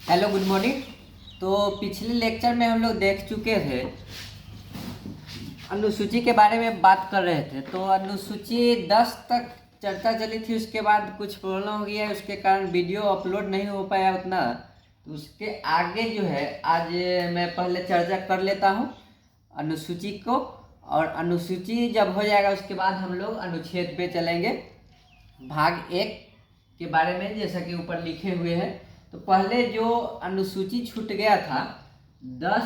Hello good morning. तो पिछले lecture में हम लोग देख चुके थे, अनुसूची के बारे में बात कर रहे थे। तो अनुसूची 10 तक चर्चा चली थी, उसके बाद कुछ प्रॉब्लम हो गया है, उसके कारण वीडियो अपलोड नहीं हो पाया उतना। तो उसके आगे जो है आज मैं पहले चर्चा कर लेता हूँ अनुसूची को, और अनुसूची जब हो जाएगा उसके बाद हम लोग अनुच्छेद पे चलेंगे, भाग 1 के बारे में, जैसा कि ऊपर लिखे हुए हैं। तो पहले जो अनुसूची छूट गया था 10,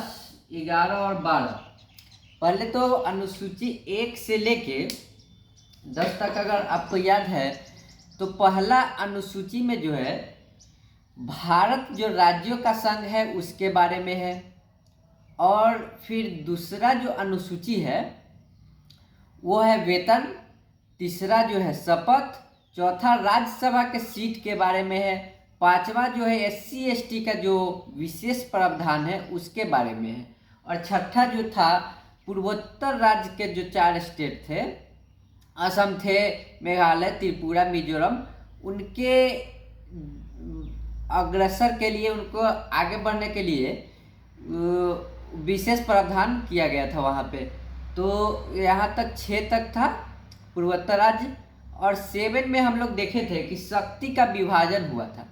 11 और 12, पहले तो अनुसूची 1 से लेके 10 तक अगर आपको याद है, तो पहला अनुसूची में जो है भारत जो राज्यों का संघ है उसके बारे में है। और फिर दूसरा जो अनुसूची है वो है वेतन, तीसरा जो है शपथ, चौथा राज्यसभा के सीट के बारे में है, पांचवा जो है SC ST का जो विशेष प्रावधान है उसके बारे में है, और छठा जो था पूर्वोत्तर राज्य के जो 4 स्टेट थे, असम थे, मेघालय, त्रिपुरा, मिजोरम, उनके अग्रसर के लिए, उनको आगे बढ़ने के लिए विशेष प्रावधान किया गया था वहाँ पे। तो यहाँ तक 6 तक था पूर्वोत्तर राज्य। और 7 में हम लोग देखे थे कि शक्ति का विभाजन हुआ था,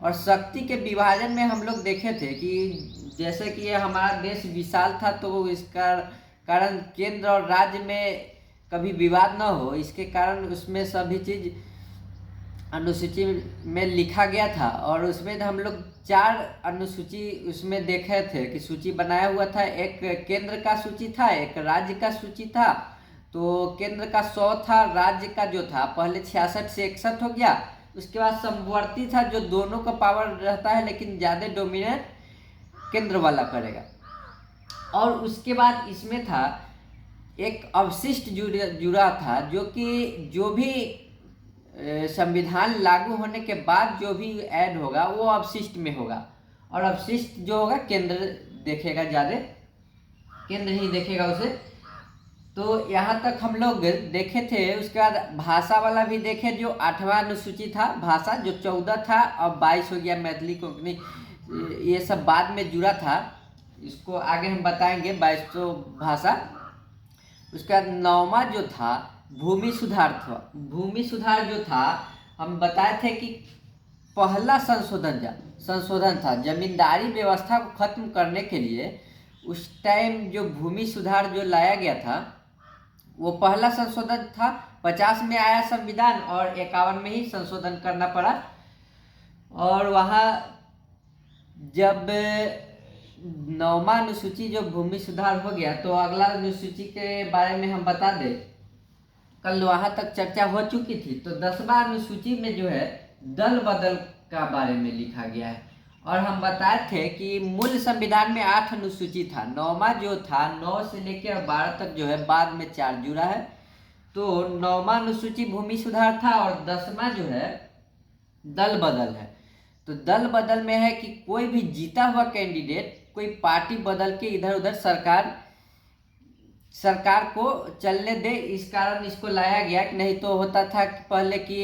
और शक्ति के विभाजन में हम लोग देखे थे कि जैसे कि ये हमारा देश विशाल था, तो इसका कारण केंद्र और राज्य में कभी विवाद ना हो, इसके कारण उसमें सभी चीज़ अनुसूची में लिखा गया था। और उसमें हम लोग 4 अनुसूची उसमें देखे थे कि सूची बनाया हुआ था। एक केंद्र का सूची था, एक राज्य का सूची था। तो केंद्र का 100 था, राज्य का जो था पहले 66 से 61 हो गया। उसके बाद समवर्ती था, जो दोनों का पावर रहता है लेकिन ज़्यादा डोमिनेट केंद्र वाला करेगा। और उसके बाद इसमें था एक अवशिष्ट जुड़ा था, जो कि जो भी संविधान लागू होने के बाद जो भी ऐड होगा वो अवशिष्ट में होगा, और अवशिष्ट जो होगा केंद्र देखेगा, ज़्यादा केंद्र ही देखेगा उसे। तो यहाँ तक हम लोग देखे थे। उसके बाद भाषा वाला भी देखे, जो 8वां अनुसूची था भाषा, जो 14 था, और 22 हो गया मैथिली, कोंकणी, ये सब बाद में जुड़ा था, इसको आगे हम बताएंगे 22 भाषा। उसके बाद 9वां जो था भूमि सुधार था। भूमि सुधार जो था, हम बताए थे कि पहला संशोधन था जमींदारी व्यवस्था को खत्म करने के लिए। उस टाइम जो भूमि सुधार जो लाया गया था वो पहला संशोधन था। 50 में आया संविधान, और 51 में ही संशोधन करना पड़ा। और वहाँ जब 9वां अनुसूची जो भूमि सुधार हो गया, तो अगला अनुसूची के बारे में हम बता दें, कल वहाँ तक चर्चा हो चुकी थी। तो 10वां अनुसूची में जो है दल बदल का बारे में लिखा गया है। और हम बताए थे कि मूल संविधान में 8 अनुसूची था, 9वां जो था 9 से लेकर 12 तक जो है बाद में 4 जुड़ा है। तो 9वां अनुसूची भूमि सुधार था, और 10वां जो है दल बदल है। तो दल बदल में है कि कोई भी जीता हुआ कैंडिडेट कोई पार्टी बदल के इधर उधर सरकार को चलने दे, इस कारण इसको लाया गया। कि नहीं तो होता था कि पहले कि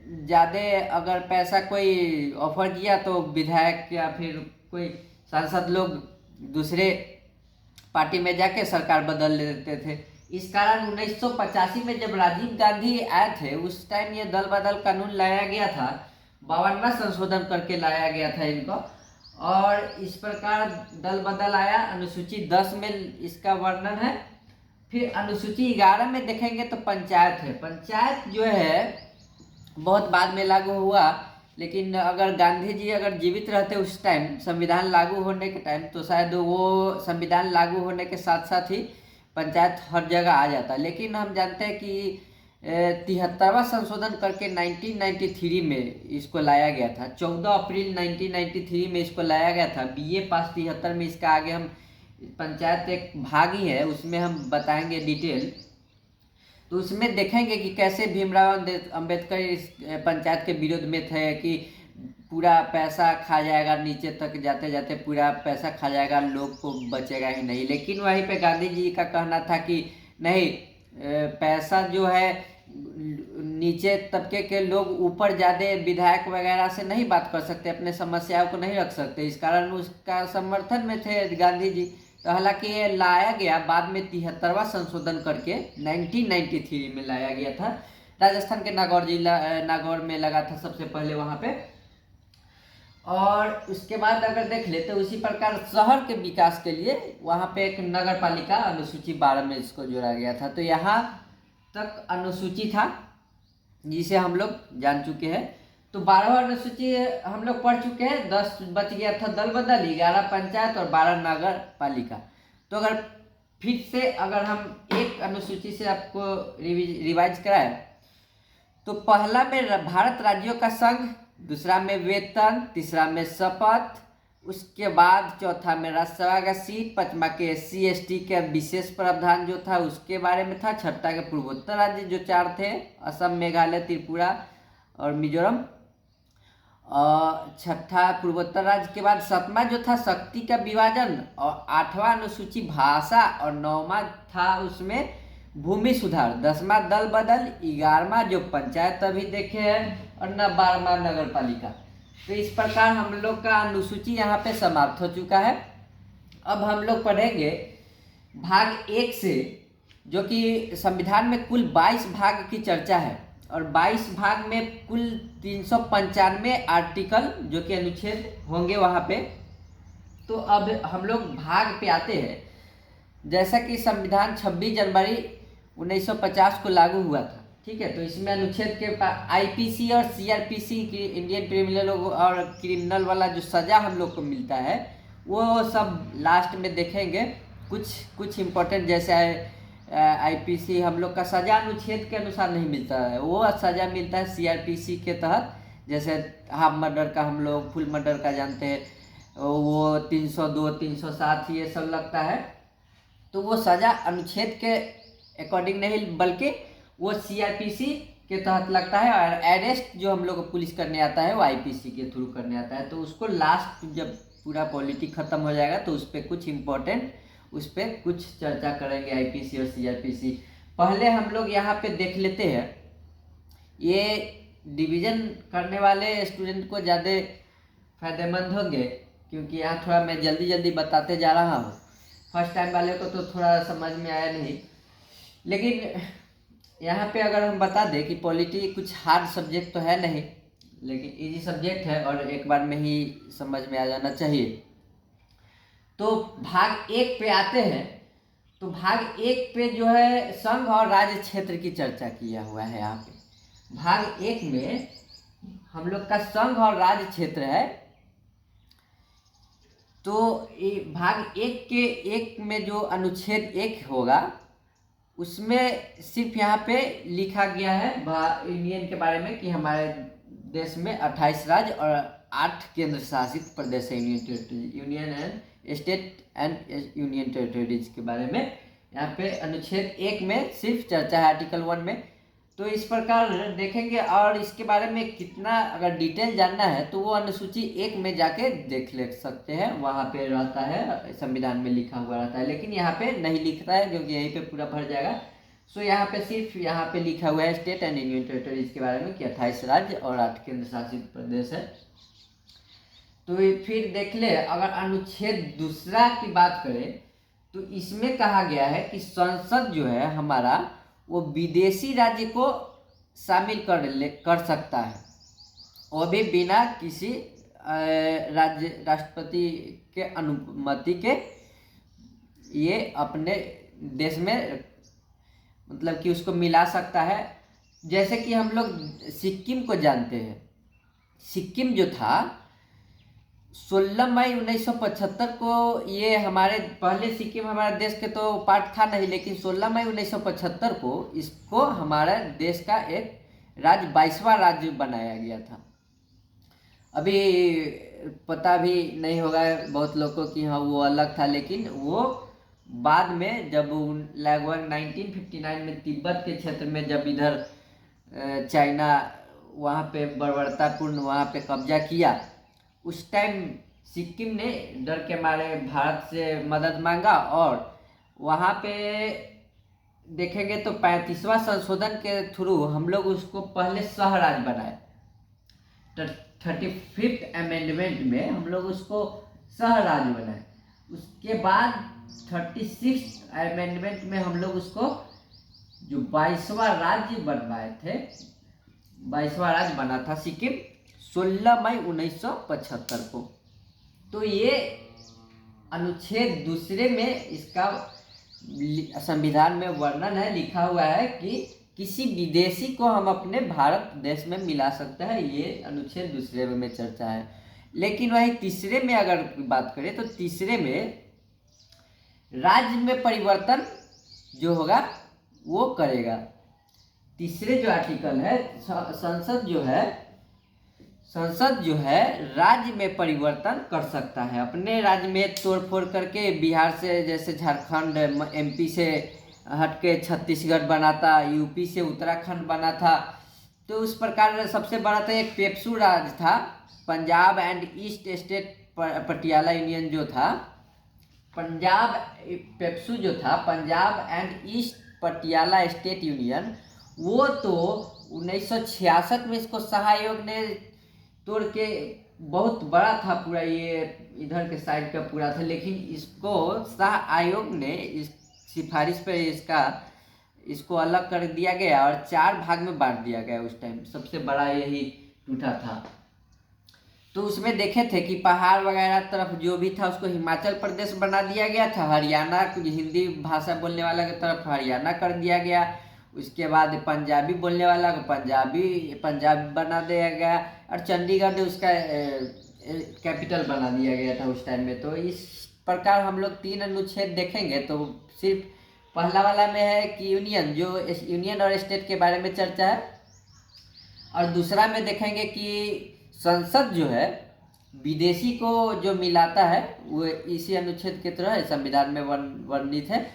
ज़्यादा अगर पैसा कोई ऑफर किया तो विधायक या फिर कोई सांसद लोग दूसरे पार्टी में जाके सरकार बदल लेते थे। इस कारण 1985 में जब राजीव गांधी आए थे, उस टाइम ये दल बदल कानून लाया गया था, 52वां संशोधन करके लाया गया था इनको। और इस प्रकार दल बदल आया। अनुसूची 10 में इसका वर्णन है। फिर अनुसूची 11 में देखेंगे तो पंचायत है। पंचायत जो है बहुत बाद में लागू हुआ, लेकिन अगर गांधी जी अगर जीवित रहते उस टाइम संविधान लागू होने के टाइम, तो शायद वो संविधान लागू होने के साथ साथ ही पंचायत हर जगह आ जाता। लेकिन हम जानते हैं कि 73वां संशोधन करके 1993 में इसको लाया गया था। 14 अप्रैल 1993 में इसको लाया गया था। BA पास 73 में। इसका आगे हम पंचायत एक भाग ही है, उसमें हम बताएंगे डिटेल। तो उसमें देखेंगे कि कैसे भीमराव अंबेडकर इस पंचायत के विरोध में थे कि पूरा पैसा खा जाएगा, नीचे तक जाते जाते पूरा पैसा खा जाएगा, लोग को बचेगा ही नहीं। लेकिन वहीं पे गांधी जी का कहना था कि नहीं, पैसा जो है नीचे तबके के लोग ऊपर ज़्यादा विधायक वगैरह से नहीं बात कर सकते, अपने समस्याओं को नहीं रख सकते, इस कारण उसका समर्थन में थे गांधी जी। तो हालांकि ये लाया गया बाद में 73वां संशोधन करके 1993 में लाया गया था। राजस्थान के नागौर जिला नागौर में लगा था सबसे पहले वहाँ पे। और उसके बाद अगर देख ले तो उसी प्रकार शहर के विकास के लिए वहाँ पे एक नगर पालिका अनुसूची 12 में इसको जोड़ा गया था। तो यहाँ तक अनुसूची था जिसे हम लोग जान चुके हैं। तो 12वां अनुसूची हम लोग पढ़ चुके हैं। 10 बच गया था दल बदल, 11 पंचायत और 12 नगर पालिका। तो अगर फिर से अगर हम एक अनुसूची से आपको रिवाइज कराएं तो पहला में भारत राज्यों का संघ, दूसरा में वेतन, तीसरा में शपथ, उसके बाद चौथा में राज्यसभा का सीट, पांचवा के SC/ST के विशेष प्रावधान जो था उसके बारे में था, छठा के पूर्वोत्तर राज्य जो 4 थे, असम, मेघालय, त्रिपुरा और मिजोरम, और छठा पूर्वोत्तर राज्य के बाद 7वां जो था शक्ति का विभाजन, और 8वां अनुसूची भाषा, और 9वां था उसमें भूमि सुधार, 10वां दल बदल, 11वां जो पंचायत अभी देखे हैं, और 12वां नगर पालिका। तो इस प्रकार हम लोग का अनुसूची यहाँ पे समाप्त हो चुका है। अब हम लोग पढ़ेंगे भाग 1 से, जो कि संविधान में कुल 22 भाग की चर्चा है, और 22 भाग में कुल 395 आर्टिकल जो कि अनुच्छेद होंगे वहाँ पे। तो अब हम लोग भाग पे आते हैं। जैसा कि संविधान 26 जनवरी 1950 को लागू हुआ था, ठीक है। तो इसमें अनुच्छेद के IPC और CRPC की इंडियन क्रिमिनल और क्रिमिनल वाला जो सज़ा हम लोग को मिलता है वो सब लास्ट में देखेंगे। कुछ इम्पोर्टेंट जैसे IPC हम लोग का सज़ा अनुच्छेद के अनुसार नहीं मिलता है, वो सज़ा मिलता है CRPC के तहत। जैसे हाफ मर्डर का हम लोग फुल मर्डर का जानते हैं, वो 302, 307 ये सब लगता है। तो वो सज़ा अनुच्छेद के अकॉर्डिंग नहीं बल्कि वो CRPC के तहत लगता है, और अरेस्ट जो हम लोग को पुलिस करने आता है वो IPC के थ्रू करने आता है। तो उसको लास्ट जब पूरा पॉलिटिक ख़त्म हो जाएगा तो उस पर कुछ इम्पोर्टेंट उस पर कुछ चर्चा करेंगे IPC और CRPC। पहले हम लोग यहाँ पे देख लेते हैं, ये डिवीज़न करने वाले स्टूडेंट को ज़्यादा फायदेमंद होंगे, क्योंकि यहाँ थोड़ा मैं जल्दी बताते जा रहा हूँ। फर्स्ट टाइम वाले को तो थोड़ा समझ में आया नहीं, लेकिन यहाँ पे अगर हम बता दें कि पॉलिटी कुछ हार्ड सब्जेक्ट तो है नहीं, लेकिन इजी सब्जेक्ट है और एक बार में ही समझ में आ जाना चाहिए। तो भाग 1 पे आते हैं। तो भाग 1 पे जो है संघ और राज्य क्षेत्र की चर्चा किया हुआ है। यहाँ पे भाग 1 में हम लोग का संघ और राज्य क्षेत्र है। तो भाग 1 के 1 में जो अनुच्छेद 1 होगा उसमें सिर्फ यहाँ पे लिखा गया है यूनियन के बारे में कि हमारे देश में 28 राज्य और 8 केंद्र शासित प्रदेश है, union and state and union territories के बारे में यहाँ पे अनुच्छेद 1 में सिर्फ चर्चा है, आर्टिकल 1 में। तो इस प्रकार देखेंगे, और इसके बारे में कितना अगर डिटेल जानना है तो वो अनुसूची 1 में जाके देख ले सकते हैं, वहाँ पे रहता है, संविधान में लिखा हुआ रहता है। लेकिन यहाँ पे नहीं लिखता है क्योंकि यहीं पे पूरा भर जाएगा। सो यहाँ पे सिर्फ यहाँ पे लिखा हुआ है स्टेट एंड यूनियन टेरिटरीज के बारे में कि 28 राज्य और 8 केंद्र शासित प्रदेश है। तो फिर देख ले, अगर अनुच्छेद 2 की बात करें तो इसमें कहा गया है कि संसद जो है हमारा वो विदेशी राज्य को शामिल कर सकता है, वो भी बिना किसी राष्ट्रपति के अनुमति के। ये अपने देश में मतलब कि उसको मिला सकता है। जैसे कि हम लोग सिक्किम को जानते हैं। सिक्किम जो था 16 मई 1975 को, ये हमारे पहले सिक्किम हमारे देश के तो पार्ट था नहीं, लेकिन 16 मई 1975 को इसको हमारे देश का एक राज्य 22वां राज्य बनाया गया था। अभी पता भी नहीं होगा बहुत लोगों को कि हाँ वो अलग था, लेकिन वो बाद में जब लगभग 1959 में तिब्बत के क्षेत्र में जब इधर चाइना वहाँ पे बर्बरतापूर्ण वहाँ पे कब्जा किया, उस टाइम सिक्किम ने डर के मारे भारत से मदद मांगा और वहाँ पे देखेंगे तो 35वां संशोधन के थ्रू हम लोग उसको पहले सह राज्य बनाए। 35th अमेंडमेंट में हम लोग उसको सह राज्य बनाए। उसके बाद 36th अमेंडमेंट में हम लोग उसको जो 22वां राज्य बनवाए थे, 22वां राज्य बना था सिक्किम 16 मई 1975 को। तो ये अनुच्छेद दूसरे में इसका संविधान में वर्णन है, लिखा हुआ है कि किसी विदेशी को हम अपने भारत देश में मिला सकते हैं। ये अनुच्छेद दूसरे में चर्चा है। लेकिन वही तीसरे में अगर बात करें तो तीसरे में राज्य में परिवर्तन जो होगा वो करेगा। तीसरे जो आर्टिकल है, संसद जो है राज्य में परिवर्तन कर सकता है। अपने राज्य में तोड़ फोड़ करके बिहार से जैसे झारखंड, एमपी से हट के छत्तीसगढ़ बना था, यूपी से उत्तराखंड बना था। तो उस प्रकार सबसे बड़ा था एक पेप्सू राज्य था, Punjab and east state Patiala union जो था, पेप्सू जो था Punjab and east Patiala state union, वो तो 1966 में इसको शाह आयोग ने तोड़ के, बहुत बड़ा था पूरा, ये इधर के साइड का पूरा था, लेकिन इसको शाह आयोग ने इस सिफारिश पर इसको अलग कर दिया गया और 4 भाग में बांट दिया गया। उस टाइम सबसे बड़ा यही टूटा था। तो उसमें देखे थे कि पहाड़ वगैरह तरफ जो भी था उसको हिमाचल प्रदेश बना दिया गया था, हरियाणा हिंदी भाषा बोलने वाला की तरफ हरियाणा कर दिया गया। उसके बाद पंजाबी बोलने वाला को पंजाब बना दिया गया और चंडीगढ़ उसका कैपिटल बना दिया गया था उस टाइम में। तो इस प्रकार हम लोग 3 अनुच्छेद देखेंगे। तो सिर्फ पहला वाला में है कि यूनियन और स्टेट के बारे में चर्चा है, और दूसरा में देखेंगे कि संसद जो है विदेशी को जो मिलाता है वो इसी अनुच्छेद के तरह संविधान में वर्णित है।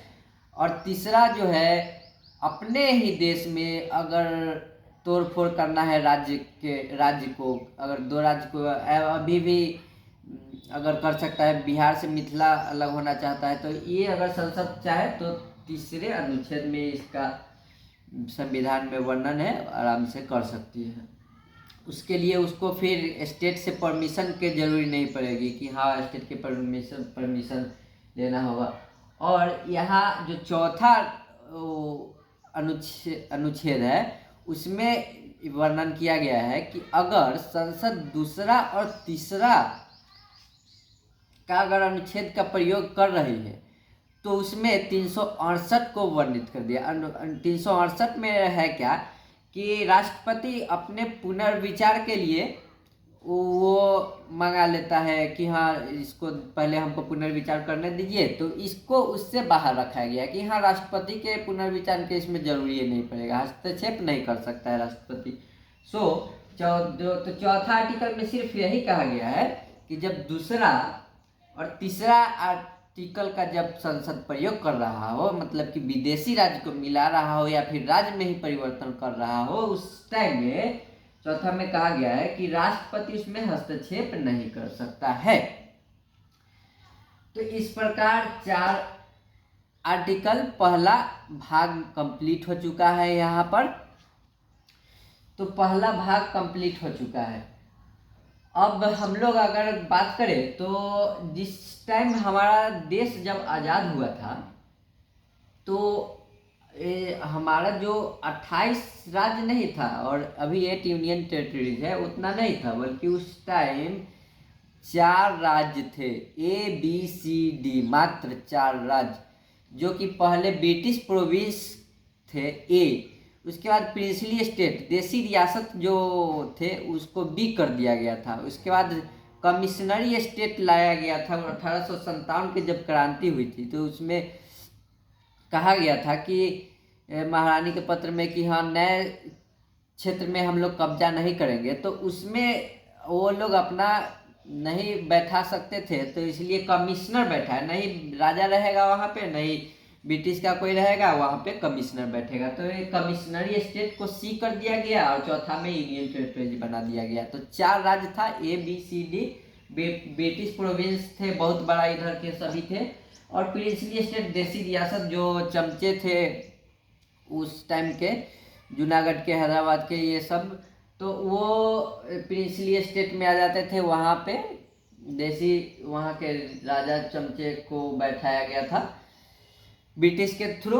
और तीसरा जो है अपने ही देश में अगर तोड़ फोड़ करना है राज्य को, अगर 2 राज्य को अभी भी अगर कर सकता है, बिहार से मिथिला अलग होना चाहता है, तो ये अगर संसद चाहे तो तीसरे अनुच्छेद में इसका संविधान में वर्णन है, आराम से कर सकती है। उसके लिए उसको फिर स्टेट से परमिशन के जरूरी नहीं पड़ेगी कि हाँ स्टेट के परमिशन लेना होगा। और यहाँ जो चौथा अनुच्छेद है उसमें वर्णन किया गया है कि अगर संसद दूसरा और तीसरा का अगर अनुच्छेद का प्रयोग कर रही है तो उसमें 368 को वर्णित कर दिया। 368 में है क्या कि राष्ट्रपति अपने पुनर्विचार के लिए वो मंगा लेता है कि हाँ इसको पहले हमको पुनर्विचार करने दीजिए। तो इसको उससे बाहर रखा गया कि हाँ राष्ट्रपति के पुनर्विचार के इसमें जरूरी नहीं पड़ेगा, हस्तक्षेप नहीं कर सकता है राष्ट्रपति। तो चौथा आर्टिकल में सिर्फ यही कहा गया है कि जब दूसरा और तीसरा आर्टिकल का जब संसद प्रयोग कर रहा हो, मतलब कि विदेशी राज्य को मिला रहा हो या फिर राज्य में ही परिवर्तन कर रहा हो, उस टाइम में चौथा में कहा गया है कि राष्ट्रपति उसमें हस्तक्षेप नहीं कर सकता है। तो इस प्रकार 4 आर्टिकल पहला भाग कंप्लीट हो चुका है। यहाँ पर तो पहला भाग कंप्लीट हो चुका है। अब हम लोग अगर बात करें तो जिस टाइम हमारा देश जब आज़ाद हुआ था तो हमारा जो 28 राज्य नहीं था और अभी 8 यूनियन टेरिटरीज है, उतना नहीं था, बल्कि उस टाइम 4 राज्य थे, ABCD, मात्र 4 राज्य, जो कि पहले ब्रिटिश प्रोविंस थे A, उसके बाद प्रिंसली स्टेट देसी रियासत जो थे उसको B कर दिया गया था। उसके बाद कमिश्नरी स्टेट लाया गया था। 1857 की जब क्रांति हुई थी तो उसमें कहा गया था कि महारानी के पत्र में कि हाँ नए क्षेत्र में हम लोग कब्जा नहीं करेंगे, तो उसमें वो लोग अपना नहीं बैठा सकते थे, तो इसलिए कमिश्नर बैठा है, नहीं राजा रहेगा वहाँ पे, नहीं ब्रिटिश का कोई रहेगा, वहाँ पे कमिश्नर बैठेगा। तो ये कमिश्नरी स्टेट को C कर दिया गया और चौथा में यूनियन टेरिटरी बना दिया गया। तो 4 राज्य था, ABCD, ब्रिटिश प्रोविंस थे, बहुत बड़ा इधर के सभी थे, और प्रिंसली स्टेट देसी रियासत जो चमचे थे उस टाइम के जूनागढ़ के, हैदराबाद के, ये सब तो वो प्रिंसली स्टेट में आ जाते थे। वहाँ पे देसी वहाँ के राजा चमचे को बैठाया गया था ब्रिटिश के थ्रू।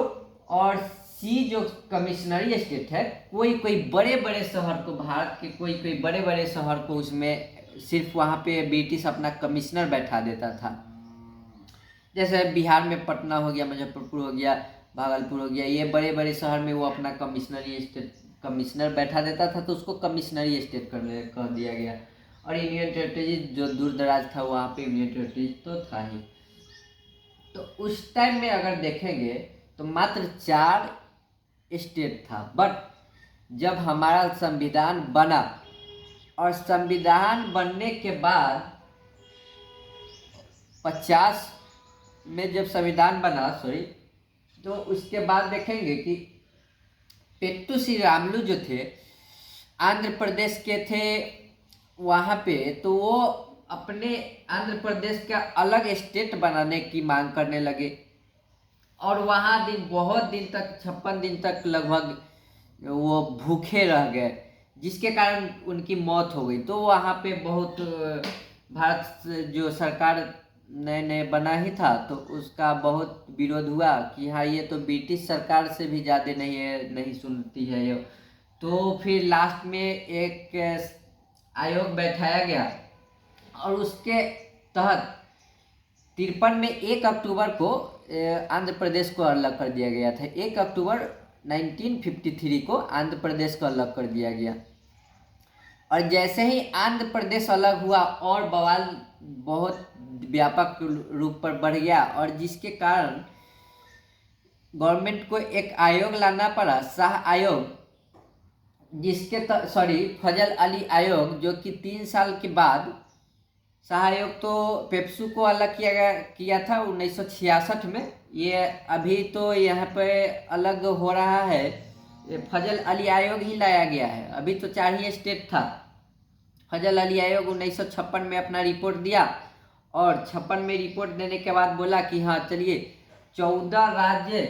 और सी जो कमिश्नरी स्टेट है, कोई कोई बड़े बड़े शहर को, भारत के कोई कोई बड़े बड़े शहर को उसमें सिर्फ वहाँ पे ब्रिटिश अपना कमिश्नर बैठा देता था। जैसे बिहार में पटना हो गया, मुजफ्फरपुर हो गया, भागलपुर हो गया, ये बड़े बड़े शहर में वो अपना कमिश्नर बैठा देता था, तो उसको कमिश्नरी स्टेट कर दिया गया। और यूनियन टेरिटरी जो दूर दराज था वहाँ पे यूनियन टेरिटरी तो था ही। तो उस टाइम में अगर देखेंगे तो मात्र 4 स्टेट था। बट जब हमारा संविधान बना और संविधान बनने के बाद 50 में जब संविधान बना, तो उसके बाद देखेंगे कि पेट्टू श्रीरामुलु जो थे आंध्र प्रदेश के थे वहाँ पे, तो वो अपने आंध्र प्रदेश का अलग स्टेट बनाने की मांग करने लगे। और वहाँ बहुत दिन तक, 56 दिन तक लगभग वो भूखे रह गए, जिसके कारण उनकी मौत हो गई। तो वहाँ पे बहुत भारत जो सरकार नए नए बना ही था, तो उसका बहुत विरोध हुआ कि हाँ ये तो ब्रिटिश सरकार से भी ज़्यादा नहीं सुनती है ये। तो फिर लास्ट में एक आयोग बैठाया गया और उसके तहत 53 में 1 अक्टूबर को आंध्र प्रदेश को अलग कर दिया गया था। 1 अक्टूबर 1953 को आंध्र प्रदेश को अलग कर दिया गया। और जैसे ही आंध्र प्रदेश अलग हुआ और बवाल बहुत व्यापक रूप पर बढ़ गया, और जिसके कारण गवर्नमेंट को एक आयोग लाना पड़ा, शाह आयोग, जिसके फजल अली आयोग, जो कि 3 साल के बाद शाह आयोग तो पेप्सू को अलग किया था 1966 में। ये अभी तो यहाँ पे अलग हो रहा है, फजल अली आयोग ही लाया गया है। अभी तो 4 ही स्टेट था। फजल अली आयोग 1956 में अपना रिपोर्ट दिया, और 56 में रिपोर्ट देने के बाद बोला कि हाँ चलिए 14 राज्य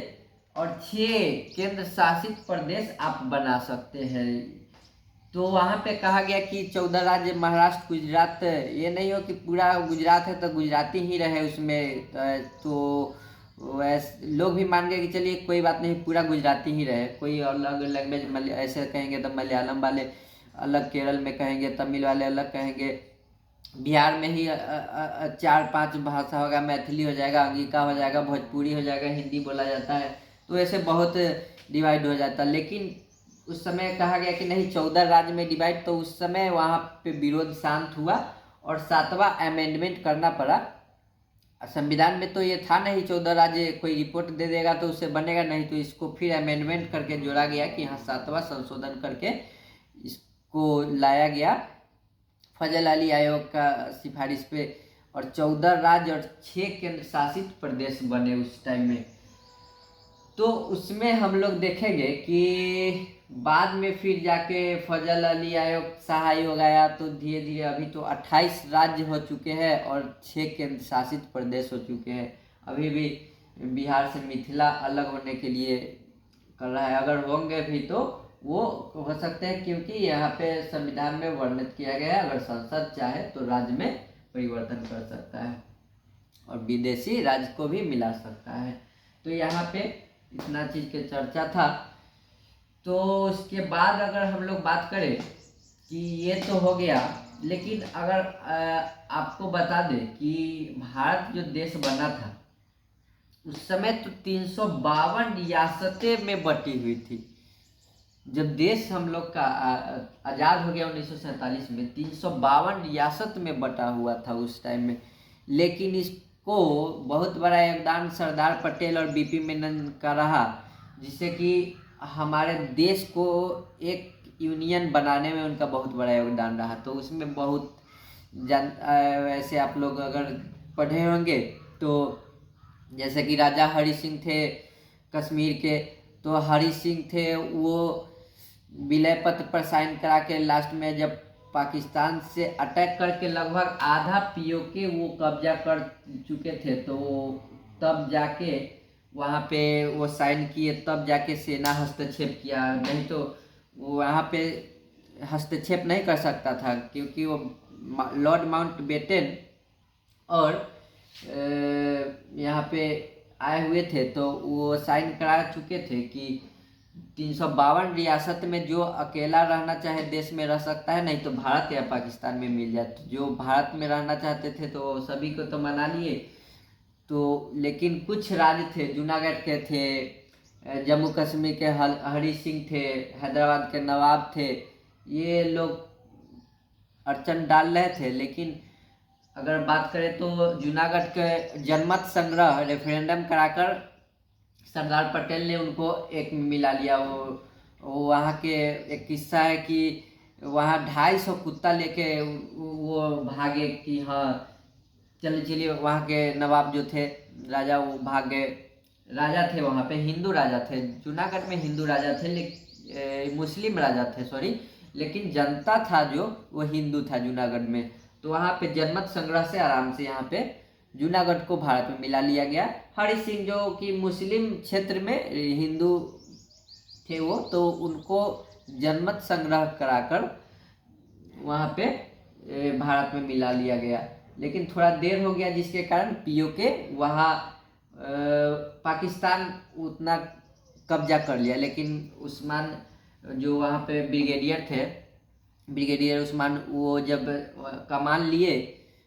और 6 केंद्र शासित प्रदेश आप बना सकते हैं। तो वहाँ पे कहा गया कि 14 राज्य, महाराष्ट्र, गुजरात, ये नहीं हो कि पूरा गुजरात है तो गुजराती ही रहे उसमें। तो वैसे लोग भी मान गए कि चलिए कोई बात नहीं, पूरा गुजराती ही रहे। कोई अलग लैंग्वेज ऐसे कहेंगे तो मलयालम वाले अलग, केरल में कहेंगे, तमिल वाले अलग कहेंगे, बिहार में ही 4-5 भाषा होगा, मैथिली हो जाएगा, अंगिका हो जाएगा, भोजपुरी हो जाएगा, हिंदी बोला जाता है। तो ऐसे बहुत डिवाइड हो जाता। लेकिन उस समय कहा गया कि नहीं, 14 राज्य में डिवाइड। तो उस समय वहाँ पे विरोध शांत हुआ और 7वां अमेंडमेंट करना पड़ा। संविधान में तो ये था नहीं 14 राज्य, कोई रिपोर्ट दे देगा तो उससे बनेगा नहीं, तो इसको फिर अमेंडमेंट करके जोड़ा गया कि हाँ 7वां संशोधन करके इसको लाया गया फजल अली आयोग का सिफारिश पे। और 14 राज्य और 6 केंद्र शासित प्रदेश बने उस टाइम में। तो उसमें हम लोग देखेंगे कि बाद में फिर जाके फजल अली आयोग, शाह आयोग आया, तो धीरे धीरे अभी तो 28 राज्य हो चुके हैं और 6 केंद्र शासित प्रदेश हो चुके हैं। अभी भी बिहार से मिथिला अलग होने के लिए कर रहा है, अगर होंगे भी तो वो हो सकते हैं, क्योंकि यहाँ पे संविधान में वर्णित किया गया है अगर संसद चाहे तो राज्य में परिवर्तन कर सकता है और विदेशी राज्य को भी मिला सकता है। तो यहाँ पे इतना चीज़ के चर्चा था। तो उसके बाद अगर हम लोग बात करें कि ये तो हो गया, लेकिन अगर आपको बता दें कि भारत जो देश बना था उस समय तो 352 रियासतें में बटी हुई थी। जब देश हम लोग का आज़ाद हो गया 1947 में, 352 रियासत में बटा हुआ था उस टाइम में। लेकिन इसको बहुत बड़ा योगदान सरदार पटेल और बीपी मेनन का रहा, जिससे कि हमारे देश को एक यूनियन बनाने में उनका बहुत बड़ा योगदान रहा। तो उसमें बहुत वैसे आप लोग अगर पढ़े होंगे तो जैसे कि राजा हरि सिंह थे कश्मीर के, तो हरि सिंह थे, वो विलय पत्र पर साइन करा के लास्ट में जब पाकिस्तान से अटैक करके लगभग आधा पीओके वो कब्जा कर चुके थे, तो तब जाके वहाँ पे वो साइन किए, तब जाके सेना हस्तक्षेप किया, नहीं तो वो वहाँ पे हस्तक्षेप नहीं कर सकता था, क्योंकि वो लॉर्ड माउंटबेटन और यहाँ पे आए हुए थे, तो वो साइन करा चुके थे कि 352 रियासत में जो अकेला रहना चाहे देश में रह सकता है, नहीं तो भारत या पाकिस्तान में मिल जाए। तो जो भारत में रहना चाहते थे तो सभी को तो मना लिए, तो लेकिन कुछ राज्य थे, जूनागढ़ के थे, जम्मू कश्मीर के हरि सिंह थे, हैदराबाद के नवाब थे, ये लोग अड़चन डाल रहे थे। लेकिन अगर बात करें तो जूनागढ़ के जनमत संग्रह रेफरेंडम कराकर सरदार पटेल ने उनको एक में मिला लिया। वो वहाँ के एक किस्सा है कि वहाँ 250 कुत्ता लेके वो भागे कि हाँ चलिए चलिए, वहाँ के नवाब जो थे, राजा, वो भाग गए। राजा थे वहाँ पे, हिंदू राजा थे, जूनागढ़ में हिंदू राजा थे, लेकिन मुस्लिम राजा थे, सॉरी, लेकिन जनता था जो वो हिंदू था जूनागढ़ में। तो वहाँ पे जनमत संग्रह से आराम से यहाँ पे जूनागढ़ को भारत में मिला लिया गया। हरि सिंह जो कि मुस्लिम क्षेत्र में हिंदू थे वो, तो उनको जनमत संग्रह कराकर वहाँ पे भारत में मिला लिया गया। लेकिन थोड़ा देर हो गया, जिसके कारण पीओके वहाँ पाकिस्तान उतना कब्जा कर लिया। लेकिन उस्मान जो वहाँ पे ब्रिगेडियर थे, ब्रिगेडियर उस्मान, वो जब कमान लिए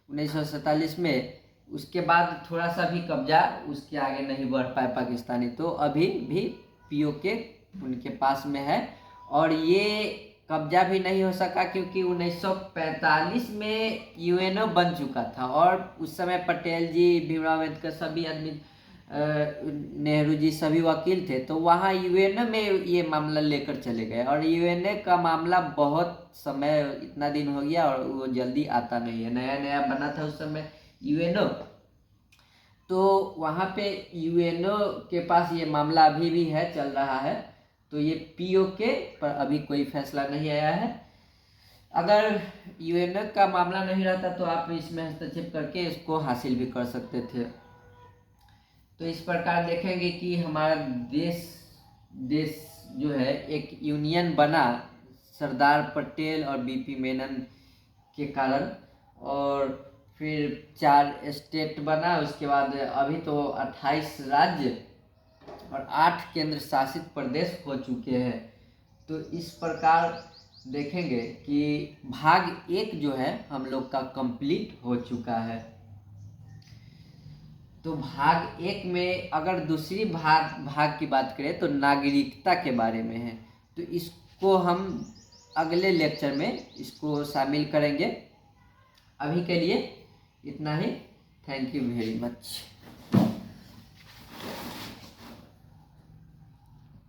1947 में, उसके बाद थोड़ा सा भी कब्जा उसके आगे नहीं बढ़ पाए पाकिस्तानी। तो अभी भी पीओके उनके पास में है, और ये कब्जा भी नहीं हो सका क्योंकि 1945 में यूएनओ बन चुका था, और उस समय पटेल जी, भीमराव अम्बेडकर, सभी आदमी, नेहरू जी, सभी वकील थे। तो वहाँ यूएनओ में ये मामला लेकर चले गए, और यूएनओ का मामला बहुत समय, इतना दिन हो गया, और वो जल्दी आता नहीं है, नया नया बना था उस समय यूएनओ। तो वहाँ पे यूएनओ के पास ये मामला अभी भी है, चल रहा है। तो ये पीओके पर अभी कोई फैसला नहीं आया है। अगर यूएनओ का मामला नहीं रहता तो आप इसमें हस्तक्षेप करके इसको हासिल भी कर सकते थे। तो इस प्रकार देखेंगे कि हमारा देश जो है एक यूनियन बना सरदार पटेल और बीपी मेनन के कारण, और फिर 4 स्टेट बना, उसके बाद अभी तो 28 राज्य और 8 केंद्र शासित प्रदेश हो चुके हैं। तो इस प्रकार देखेंगे कि भाग 1 जो है हम लोग का कंप्लीट हो चुका है। तो भाग 1 में अगर दूसरी भाग की बात करें तो नागरिकता के बारे में है, तो इसको हम अगले लेक्चर में इसको शामिल करेंगे। अभी के लिए इतना ही। Thank you very much.